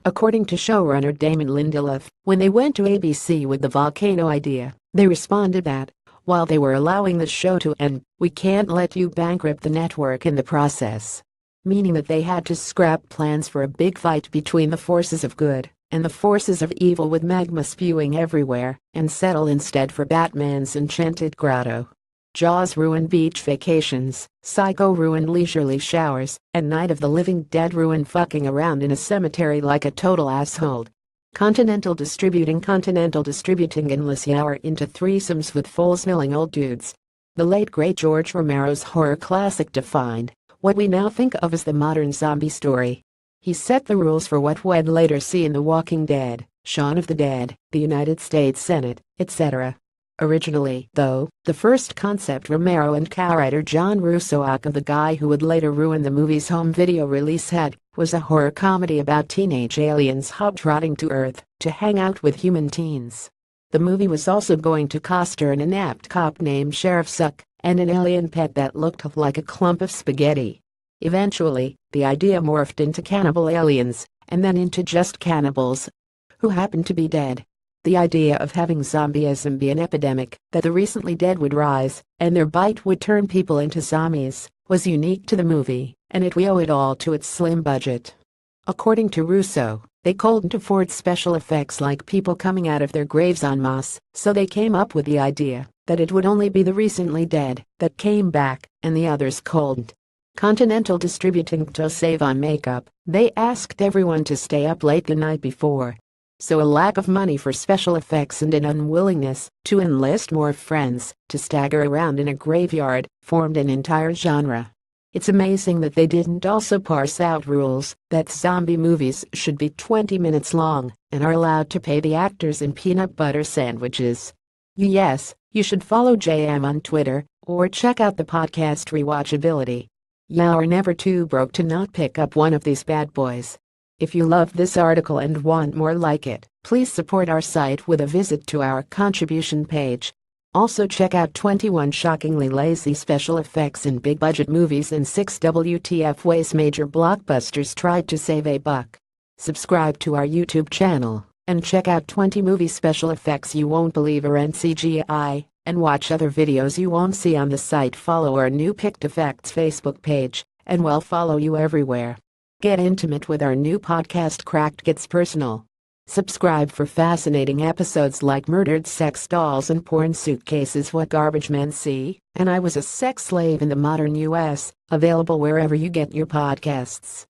According to showrunner Damon Lindelof, when they went to ABC with the volcano idea, they responded that, while they were allowing the show to end, we can't let you bankrupt the network in the process. Meaning that they had to scrap plans for a big fight between the forces of good and the forces of evil with magma spewing everywhere, and settle instead for Batman's enchanted grotto. Jaws ruined beach vacations, Psycho ruined leisurely showers, and Night of the Living Dead ruined fucking around in a cemetery like a total asshole. Continental distributing endless hour into threesomes with full-smelling old dudes. The late great George Romero's horror classic defined what we now think of as the modern zombie story. He set the rules for what we'd later see in The Walking Dead, Shaun of the Dead, the United States Senate, etc. Originally, though, the first concept Romero and co-writer John Russo, the guy who would later ruin the movie's home video release, had, was a horror comedy about teenage aliens hobtrotting to Earth to hang out with human teens. The movie was also going to coster an inept cop named Sheriff Suck and an alien pet that looked like a clump of spaghetti. Eventually, the idea morphed into cannibal aliens, and then into just cannibals who happened to be dead. The idea of having zombieism be an epidemic, that the recently dead would rise, and their bite would turn people into zombies, was unique to the movie, and we owe it all to its slim budget. According to Russo, they couldn't afford special effects like people coming out of their graves en masse, so they came up with the idea that it would only be the recently dead that came back, and the others couldn't. Continental distributing to save on makeup, they asked everyone to stay up late the night before. So a lack of money for special effects and an unwillingness to enlist more friends to stagger around in a graveyard formed an entire genre. It's amazing that they didn't also parse out rules that zombie movies should be 20 minutes long and are allowed to pay the actors in peanut butter sandwiches. Yes, you should follow JM on Twitter or check out the podcast Rewatchability. You're never too broke to not pick up one of these bad boys. If you loved this article and want more like it, please support our site with a visit to our contribution page. Also check out 21 shockingly lazy special effects in big-budget movies and 6 WTF ways major blockbusters tried to save a buck. Subscribe to our YouTube channel, and check out 20 movie special effects you won't believe are in CGI, and watch other videos you won't see on the site. Follow our new Picked Effects Facebook page, and we'll follow you everywhere. Get intimate with our new podcast Cracked Gets Personal. Subscribe for fascinating episodes like Murdered Sex Dolls and Porn Suitcases, What Garbage Men See, and I Was a Sex Slave in the Modern U.S., available wherever you get your podcasts.